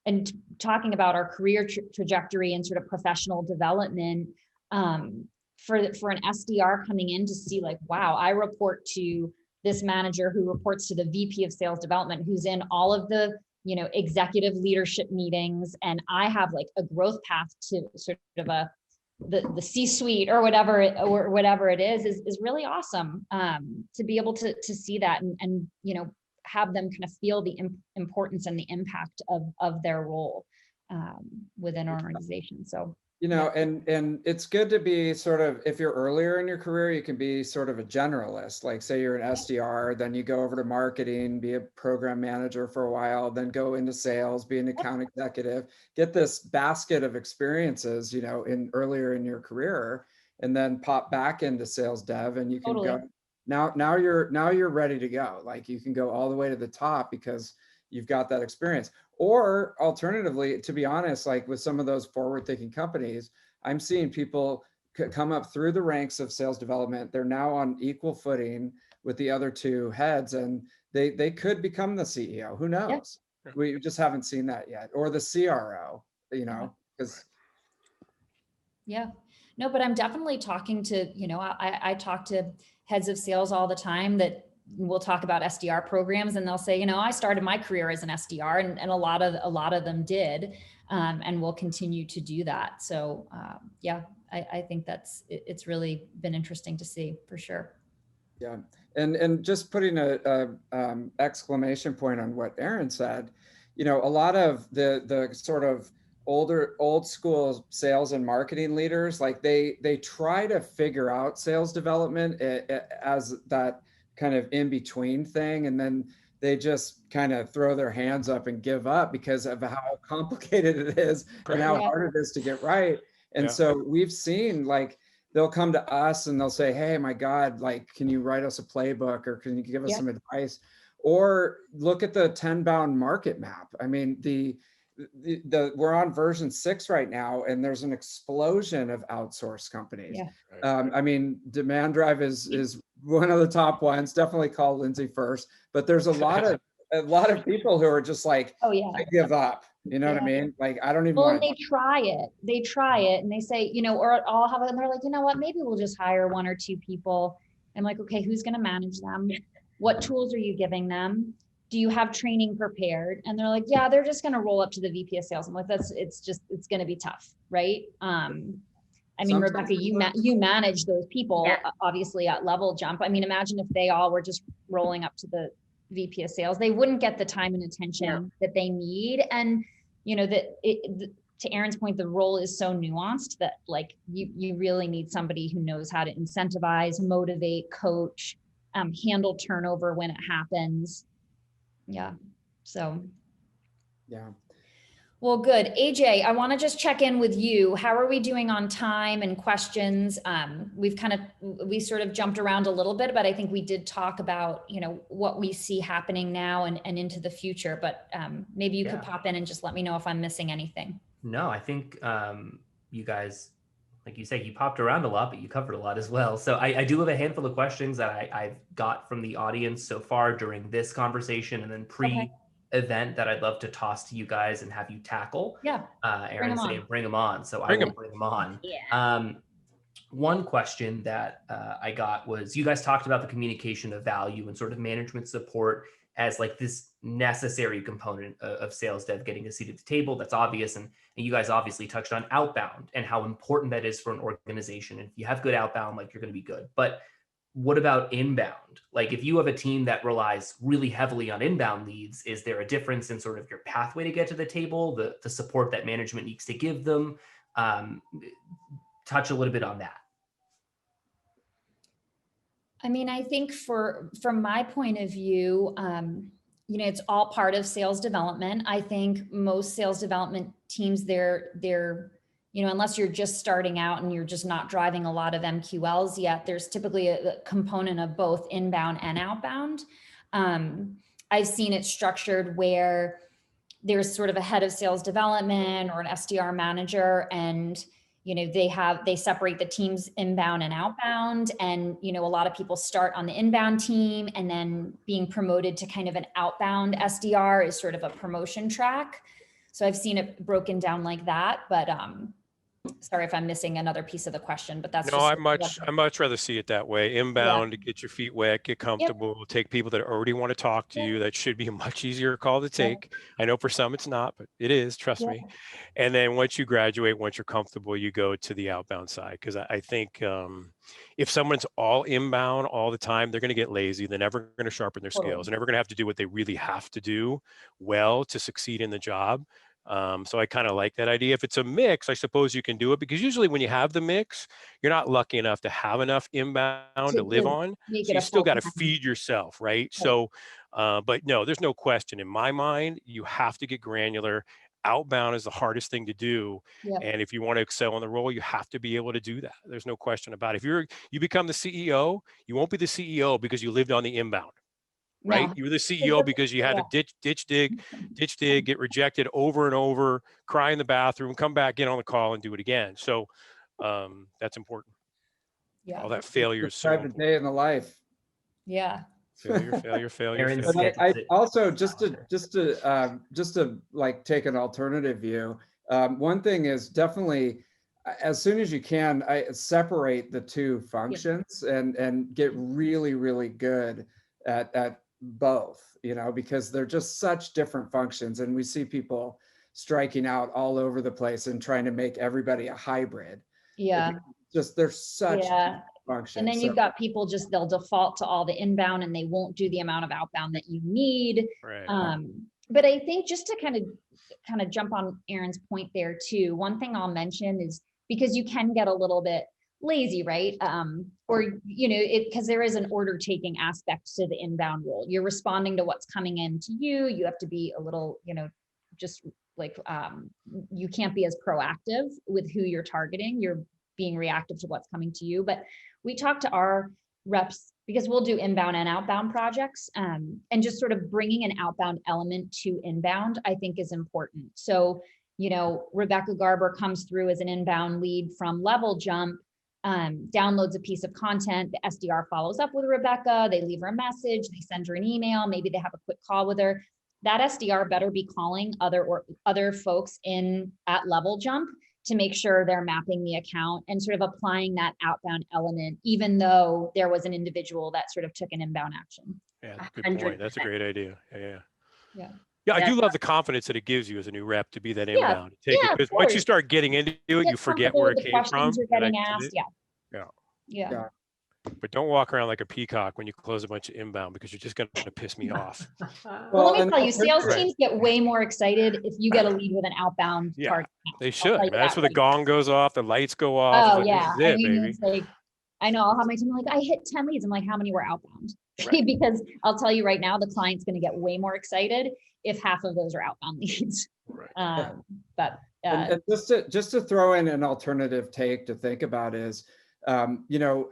and talking about our career trajectory and sort of professional development, for an SDR coming in to see, like, wow, I report to this manager who reports to the VP of sales development, who's in all of the, executive leadership meetings. And I have like a growth path to sort of the C-suite or whatever it is really awesome, to be able to see that and have them kind of feel the importance and the impact of their role within our organization. So You know, and it's good to be sort of, if you're earlier in your career, you can be sort of a generalist. Like say you're an SDR, then you go over to marketing, be a program manager for a while, then go into sales, be an account executive, get this basket of experiences, you know, in earlier in your career, and then pop back into sales dev, and you can Totally. go now you're ready to go. Like you can go all the way to the top because you've got that experience. Or alternatively, to be honest, like with some of those forward-thinking companies, I'm seeing people come up through the ranks of sales development. They're now on equal footing with the other two heads, and they could become the CEO. Who knows? Yeah. We just haven't seen that yet. Or the CRO, you know, because Yeah, no, but I'm definitely talking to, you know, I talk to heads of sales all the time that we'll talk about SDR programs, and they'll say, you know, I started my career as an SDR, and a lot of them did, and will continue to do that. So yeah, I think it's really been interesting to see for sure. yeah, and just putting a exclamation point on what Aaron said, you know, a lot of the sort of old school sales and marketing leaders, like they try to figure out sales development as that kind of in between thing, and then they just kind of throw their hands up and give up because of how complicated it is and how hard it is to get right. And so we've seen, like, they'll come to us and they'll say, hey, my God, like, can you write us a playbook, or can you give us some advice? Or look at the 10-bound market map. I mean, we're on version 6 right now, and there's an explosion of outsourced companies. I mean, Demand Drive is one of the top ones. Definitely call Lindsey first, but there's a lot of people who are just like, I give up. You know what I mean? Like, I don't even want to. They try it and they say, you know, or I'll have it, and they're like, you know what, maybe we'll just hire 1 or 2 people. I'm like, okay, who's going to manage them? What tools are you giving them? Do you have training prepared? And they're like, yeah, they're just going to roll up to the VP of sales. I'm like, it's going to be tough. Right. I mean, Rebecca, you manage those people, obviously at Level Jump. I mean, imagine if they all were just rolling up to the VP of sales, they wouldn't get the time and attention that they need. And, you know, to Aaron's point, the role is so nuanced that, like, you really need somebody who knows how to incentivize, motivate, coach, handle turnover when it happens. Yeah. So. Yeah. Well, good. AJ, I want to just check in with you. How are we doing on time and questions? We sort of jumped around a little bit, but I think we did talk about, you know, what we see happening now and into the future, but maybe you could pop in and just let me know if I'm missing anything. No, I think you guys, like you say, you popped around a lot, but you covered a lot as well. So I do have a handful of questions that I've got from the audience so far during this conversation, and then event that I'd love to toss to you guys and have you tackle. Aaron saying bring them on. So I will bring them on. One question that I got was, you guys talked about the communication of value and sort of management support as like this necessary component of sales dev, getting a seat at the table. That's obvious. And you guys obviously touched on outbound and how important that is for an organization. And if you have good outbound, like, you're going to be good. But what about inbound? Like, if you have a team that relies really heavily on inbound leads, is there a difference in sort of your pathway to get to the table, the support that management needs to give them? Touch a little bit on that. I mean, I think from my point of view, you know, it's all part of sales development. I think most sales development teams, they're, you know, unless you're just starting out and you're just not driving a lot of MQLs yet, there's typically a component of both inbound and outbound. I've seen it structured where there's sort of a head of sales development or an SDR manager, and, you know, they separate the teams inbound and outbound. And, you know, a lot of people start on the inbound team, and then being promoted to kind of an outbound SDR is sort of a promotion track. So I've seen it broken down like that, but sorry if I'm missing another piece of the question, but that's no, I much rather see it that way. Inbound, to get your feet wet, get comfortable, take people that already want to talk to you. That should be a much easier call to take. I know for some it's not, but it is, trust me. And then once you graduate, once you're comfortable, you go to the outbound side. Because I think if someone's all inbound all the time, they're going to get lazy. They're never going to sharpen their skills. They're never going to have to do what they really have to do well to succeed in the job. So I kind of like that idea. If it's a mix, I suppose you can do it, because usually when you have the mix, you're not lucky enough to have enough inbound to live on. make So it you a still got to full-time. feed yourself, right? Right. So, but no, there's no question in my mind, you have to get granular. Outbound is the hardest thing to do. Yep. And if you want to excel in the role, you have to be able to do that. There's no question about it. If you become the CEO, you won't be the CEO because you lived on the inbound. Right? No. You were the CEO because you had to ditch dig, get rejected over and over, cry in the bathroom, come back in on the call and do it again. So that's important. Yeah. All that failure is so Describe a important. day in the life. Yeah. Failure. Aaron But sketches I it. also just to like take an alternative view. One thing is definitely, as soon as you can, I separate the two functions and get really, really good at both, you know, because they're just such different functions, and we see people striking out all over the place and trying to make everybody a hybrid. Yeah. Just they're such functions. And then you've got people just, they'll default to all the inbound and they won't do the amount of outbound that you need. Right. But I think just to kind of jump on Aaron's point there too, one thing I'll mention is, because you can get a little bit lazy, right? Or, you know, because there is an order taking aspect to the inbound role. You're responding to what's coming in to you. You have to be a little, you know, just like, you can't be as proactive with who you're targeting. You're being reactive to what's coming to you. But we talk to our reps, because we'll do inbound and outbound projects, and just sort of bringing an outbound element to inbound, I think is important. So, you know, Rebecca Garber comes through as an inbound lead from Level Jump, downloads a piece of content, the SDR follows up with Rebecca, they leave her a message, they send her an email, maybe they have a quick call with her. That SDR better be calling other folks at Level Jump to make sure they're mapping the account and sort of applying that outbound element, even though there was an individual that sort of took an inbound action. Yeah, good point. 100%. That's a great idea. Yeah. Yeah. I do love the confidence that it gives you as a new rep to be that inbound. Because of once you course. start getting into it, you forget where it came from. You're getting asked. Yeah. But don't walk around like a peacock when you close a bunch of inbound, because you're just going to piss me off. Well, let me tell you, and- sales Right. teams get way more excited if you get a lead with an outbound Yeah, target. They should. tell you Man. That's that where the right gong goes off, the lights go off. Oh It's like, yeah, this is it, I mean, baby. it's like, I know I'll have my team like, I hit 10 leads. I'm like, how many were outbound? Right. Because I'll tell you right now, the client's going to get way more excited if half of those are outbound leads. Right. But and just to throw in an alternative take to think about is, you know,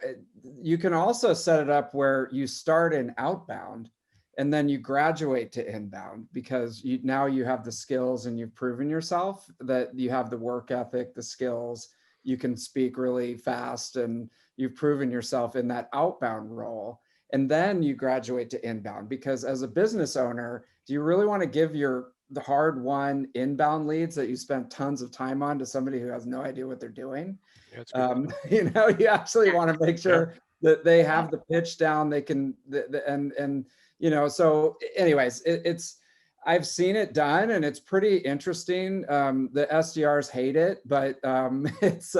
you can also set it up where you start in outbound and then you graduate to inbound, because now you have the skills and you've proven yourself that you have the work ethic, the skills, you can speak really fast, and you've proven yourself in that outbound role. And then you graduate to inbound, because as a business owner, do you really want to give the hard-won inbound leads that you spent tons of time on to somebody who has no idea what they're doing? Yeah, You know, you actually want to make sure that they have the pitch down, they can, and you know, so anyways, I've seen it done and it's pretty interesting. The SDRs hate it, but it's,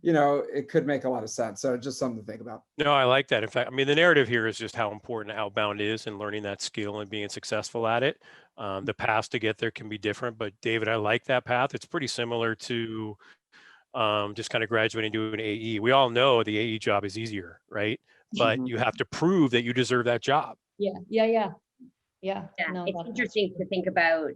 you know, it could make a lot of sense. So just something to think about. No, I like that. In fact, I mean, the narrative here is just how important outbound is and learning that skill and being successful at it. The paths to get there can be different, but David, I like that path. It's pretty similar to just kind of graduating to an AE. We all know the AE job is easier, right? But you have to prove that you deserve that job. Yeah. No, It's interesting to think about,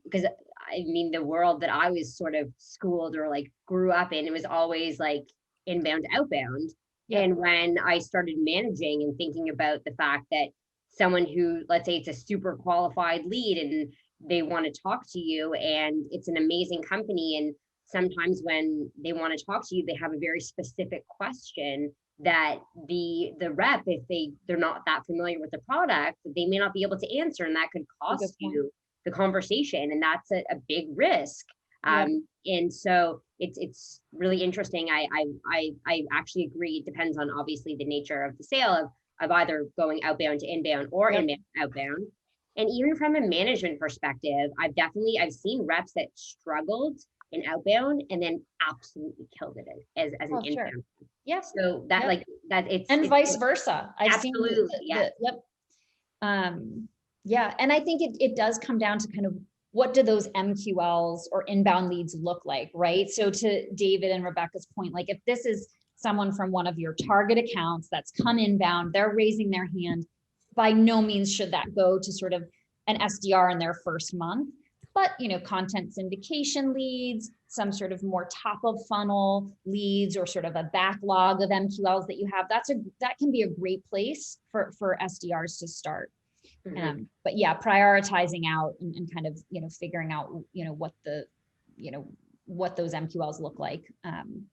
because I mean, the world that I was sort of schooled or like grew up in, it was always like inbound, outbound. Yeah. And when I started managing and thinking about the fact that someone who, let's say it's a super qualified lead and they want to talk to you and it's an amazing company, and sometimes when they want to talk to you, they have a very specific question that the rep, if they're not that familiar with the product, they may not be able to answer, and that could cost you the conversation, and that's a big risk. And so it's really interesting. I actually agree. It depends on obviously the nature of the sale of either going outbound to inbound or inbound to outbound. And even from a management perspective, I've seen reps that struggled in outbound and then absolutely killed it as an inbound. Sure. Yes. So that like that and vice versa. I've absolutely seen yeah. And I think it does come down to kind of what do those MQLs or inbound leads look like, right? So to David and Rebecca's point, like if this is someone from one of your target accounts that's come inbound, they're raising their hand, by no means should that go to sort of an SDR in their first month. But, you know, content syndication leads, some sort of more top of funnel leads, or sort of a backlog of MQLs that you have, that can be a great place for SDRs to start. But yeah, prioritizing out and kind of, you know, figuring out, you know, what those MQLs look like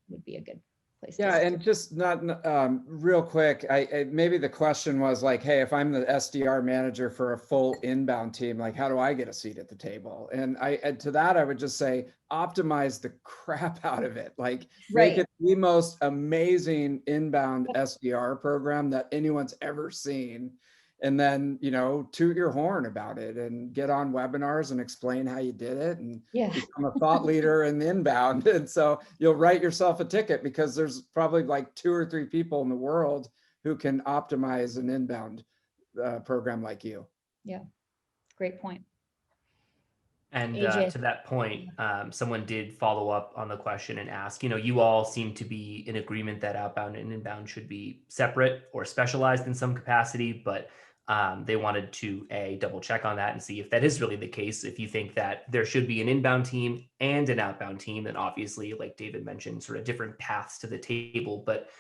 would be a good place. Yeah, and just not real quick, I maybe the question was like, hey, if I'm the SDR manager for a full inbound team, like how do I get a seat at the table? And to that I would just say, optimize the crap out of it. Like make it the most amazing inbound SDR program that anyone's ever seen. And then, you know, toot your horn about it and get on webinars and explain how you did it and become a thought leader in the inbound. And so you'll write yourself a ticket, because there's probably like 2 or 3 people in the world who can optimize an inbound program like you. Yeah, great point. And to that point, someone did follow up on the question and ask, you know, you all seem to be in agreement that outbound and inbound should be separate or specialized in some capacity, but they wanted to double check on that and see if that is really the case. If you think that there should be an inbound team and an outbound team, then obviously, like David mentioned, sort of different paths to the table. But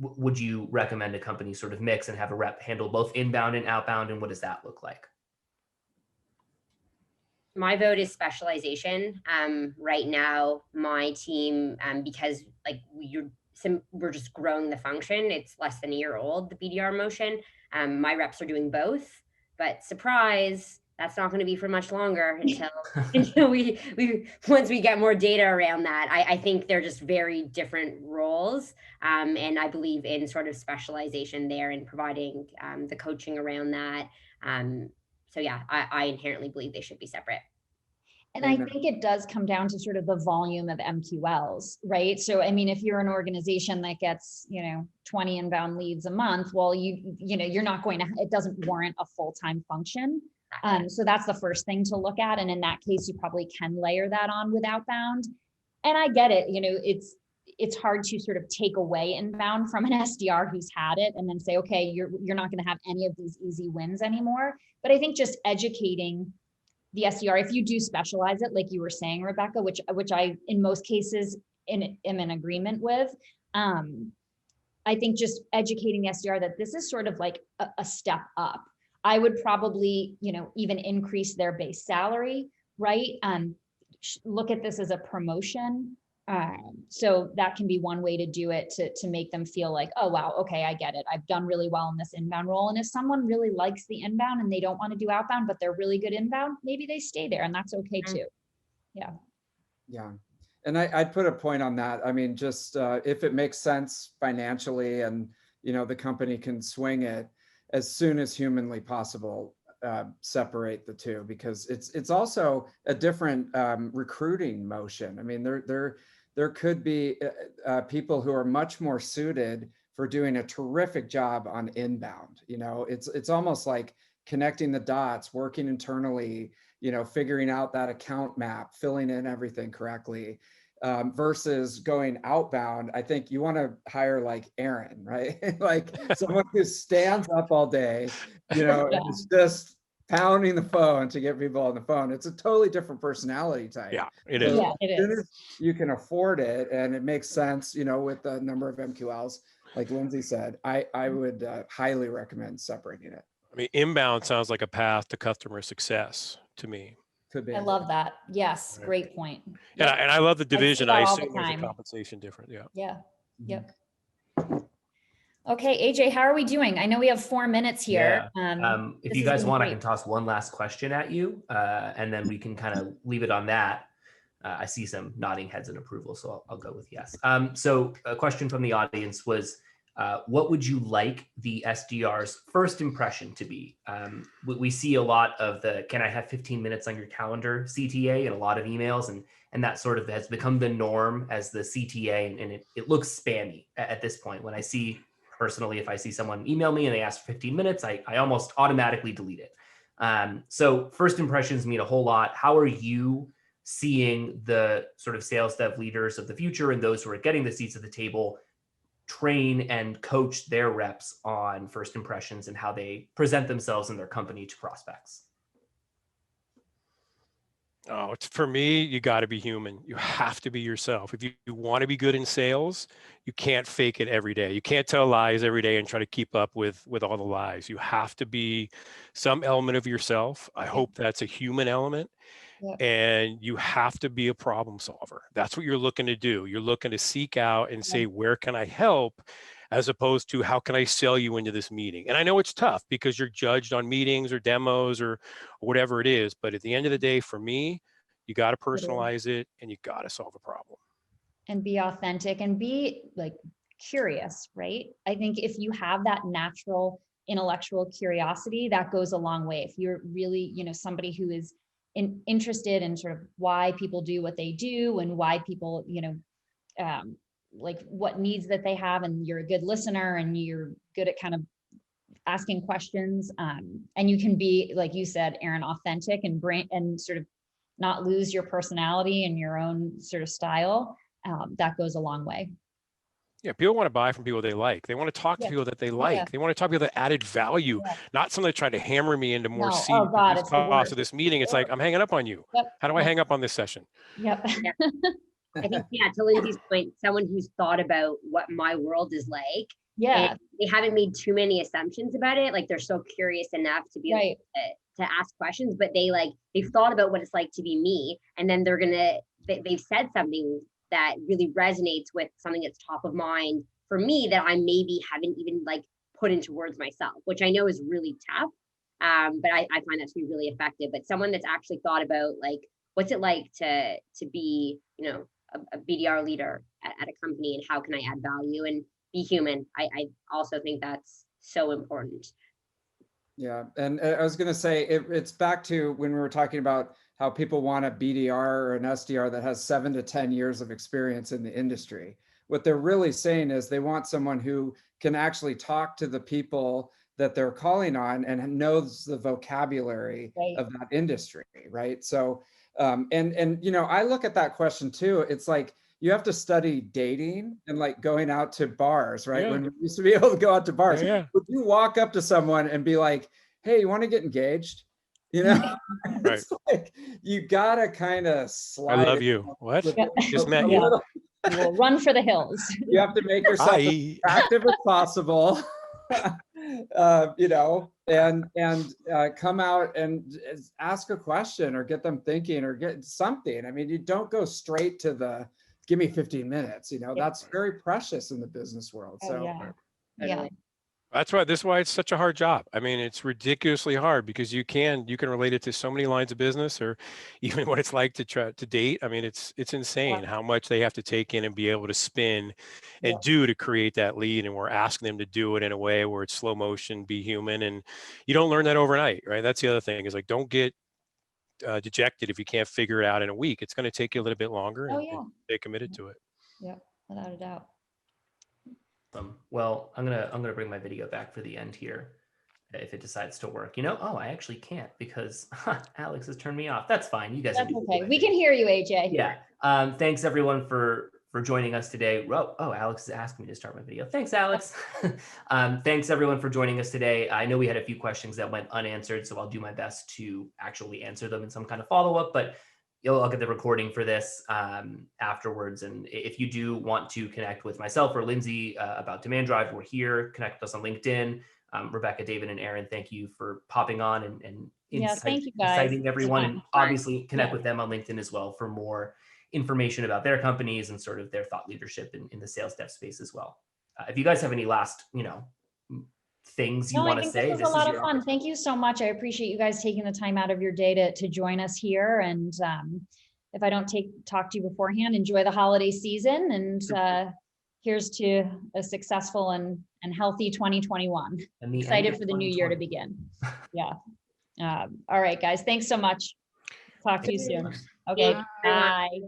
would you recommend a company sort of mix and have a rep handle both inbound and outbound? And what does that look like? My vote is specialization. Right now, my team, because like we're just growing the function. It's less than a year old, the BDR motion. My reps are doing both, but surprise, that's not going to be for much longer until we once we get more data around that. I think they're just very different roles. And I believe in sort of specialization there and providing the coaching around that. So yeah, I inherently believe they should be separate. And I think it does come down to sort of the volume of MQLs, right? So, I mean, if you're an organization that gets, you know, 20 inbound leads a month, well, you're not going to, it doesn't warrant a full-time function. So that's the first thing to look at. And in that case, you probably can layer that on with outbound. And I get it, you know, it's hard to sort of take away inbound from an SDR who's had it and then say, okay, you're not going to have any of these easy wins anymore. But I think just educating the SDR, if you do specialize it, like you were saying, Rebecca, which I, in most cases, am in agreement with, I think just educating the SDR that this is sort of like a step up. I would probably, you know, even increase their base salary, right? Look at this as a promotion. So that can be one way to do it, to make them feel like, oh, wow, okay, I get it. I've done really well in this inbound role. And if someone really likes the inbound and they don't want to do outbound, but they're really good inbound, maybe they stay there, and that's okay too. Yeah. Yeah. And I'd put a point on that. I mean, just if it makes sense financially and, you know, the company can swing it as soon as humanly possible, separate the two, because it's also a different recruiting motion. I mean, there could be people who are much more suited for doing a terrific job on inbound. You know, it's almost like connecting the dots, working internally, you know, figuring out that account map, filling in everything correctly, versus going outbound. I think you want to hire like Aaron, right? Like someone who stands up all day, you know, and is just pounding the phone to get people on the phone. It's a totally different personality type. Yeah, it is. Yeah, it is. You can afford it and it makes sense, you know, with the number of MQLs, like Lindsey said, I would highly recommend separating it. I mean, inbound sounds like a path to customer success to me. Could be. I love that. Yes, Right. Great point. Yeah, and I love the division. that I all the assume there's a time. compensation different. Yeah. Yeah. Mhm. Yep. Okay, AJ, how are we doing? I know we have 4 minutes here. If you guys want, I can toss one last question at you, and then we can kind of leave it on that. I see some nodding heads in approval, so I'll go with yes. So a question from the audience was, what would you like the SDR's first impression to be? We see a lot of the, can I have 15 minutes on your calendar CTA and a lot of emails, and that sort of has become the norm as the CTA, and it looks spammy at this point. When I see, personally, if I see someone email me and they ask for 15 minutes, I almost automatically delete it. So first impressions mean a whole lot. How are you seeing the sort of sales dev leaders of the future and those who are getting the seats at the table train and coach their reps on first impressions and how they present themselves and their company to prospects? Oh, it's, for me, you got to be human. You have to be yourself. If you want to be good in sales, you can't fake it every day. You can't tell lies every day and try to keep up with all the lies. You have to be some element of yourself. I hope that's a human element. Yep. And you have to be a problem solver. That's what you're looking to do. You're looking to seek out and say, where can I help? As opposed to how can I sell you into this meeting? And I know it's tough because you're judged on meetings or demos or whatever it is. But at the end of the day, for me, you got to personalize it and you got to solve a problem. And be authentic and be like curious, right? I think if you have that natural intellectual curiosity, that goes a long way. If you're really, somebody who is interested in sort of why people do what they do and why people, like what needs that they have, and you're a good listener and you're good at kind of asking questions, and you can be, like you said, Aaron, authentic and sort of not lose your personality and your own sort of style, that goes a long way. Yeah, people want to buy from people they like. They want to talk to people that they like. They want to talk to people that added value, not somebody trying to hammer me into more seats. Oh God, it's the cost worst. of this meeting. It's like, I'm hanging up on you. How do I hang up on this session? Yep. I think, to Lindsey's point, someone who's thought about what my world is like. Yeah. And they haven't made too many assumptions about it. Like they're so curious enough to be able to ask questions, but they've thought about what it's like to be me. And then they've said something that really resonates with something that's top of mind for me that I maybe haven't even like put into words myself, which I know is really tough. But I find that to be really effective. But someone that's actually thought about like, what's it like to be, a BDR leader at a company, and how can I add value and be human? I also think that's so important. Yeah, and I was going to say, it's back to when we were talking about how people want a BDR or an SDR that has 7 to 10 years of experience in the industry. What they're really saying is they want someone who can actually talk to the people that they're calling on and knows the vocabulary of that industry, right? So, I look at that question too. It's like, you have to study dating and like going out to bars, right? Yeah. When we used to be able to go out to bars, Yeah. would you walk up to someone and be like, hey, you want to get engaged? It's like, you gotta kind of slide. I love you. What? Just met you. We'll run for the hills. You have to make yourself as attractive as possible. And come out and ask a question or get them thinking or get something. I mean, you don't go straight to the give me 15 minutes, that's very precious in the business world. That's why this is why it's such a hard job. I mean, it's ridiculously hard because you can relate it to so many lines of business, or even what it's like to try to date. I mean, it's insane how much they have to take in and be able to spin and do to create that lead. And we're asking them to do it in a way where it's slow motion, be human. And you don't learn that overnight, right? That's the other thing, is like, don't get dejected if you can't figure it out in a week. It's going to take you a little bit longer and stay committed to it. Yeah, without a doubt. Well, I'm gonna bring my video back for the end here, if it decides to work. I actually can't because Alex has turned me off. That's fine. You guys are okay. We can hear you, AJ. Yeah. Thanks everyone for joining us today. Oh, Alex is asking me to start my video. Thanks, Alex. Thanks everyone for joining us today. I know we had a few questions that went unanswered, so I'll do my best to actually answer them in some kind of follow-up, but I'll get the recording for this afterwards. And if you do want to connect with myself or Lindsey about Demand Drive, we're here. Connect with us on LinkedIn. Rebecca, David, and Aaron, thank you for popping on and thank you guys. inciting everyone. And obviously connect with them on LinkedIn as well for more information about their companies and sort of their thought leadership in the sales dev space as well. If you guys have any last, things you want to say. This was a lot of fun. Thank you so much. I appreciate you guys taking the time out of your day to join us here. And if I don't talk to you beforehand, enjoy the holiday season. And here's to a successful and healthy 2021. Excited for the new year to begin. Yeah. All right, guys. Thanks so much. Talk to you soon. Okay. Bye.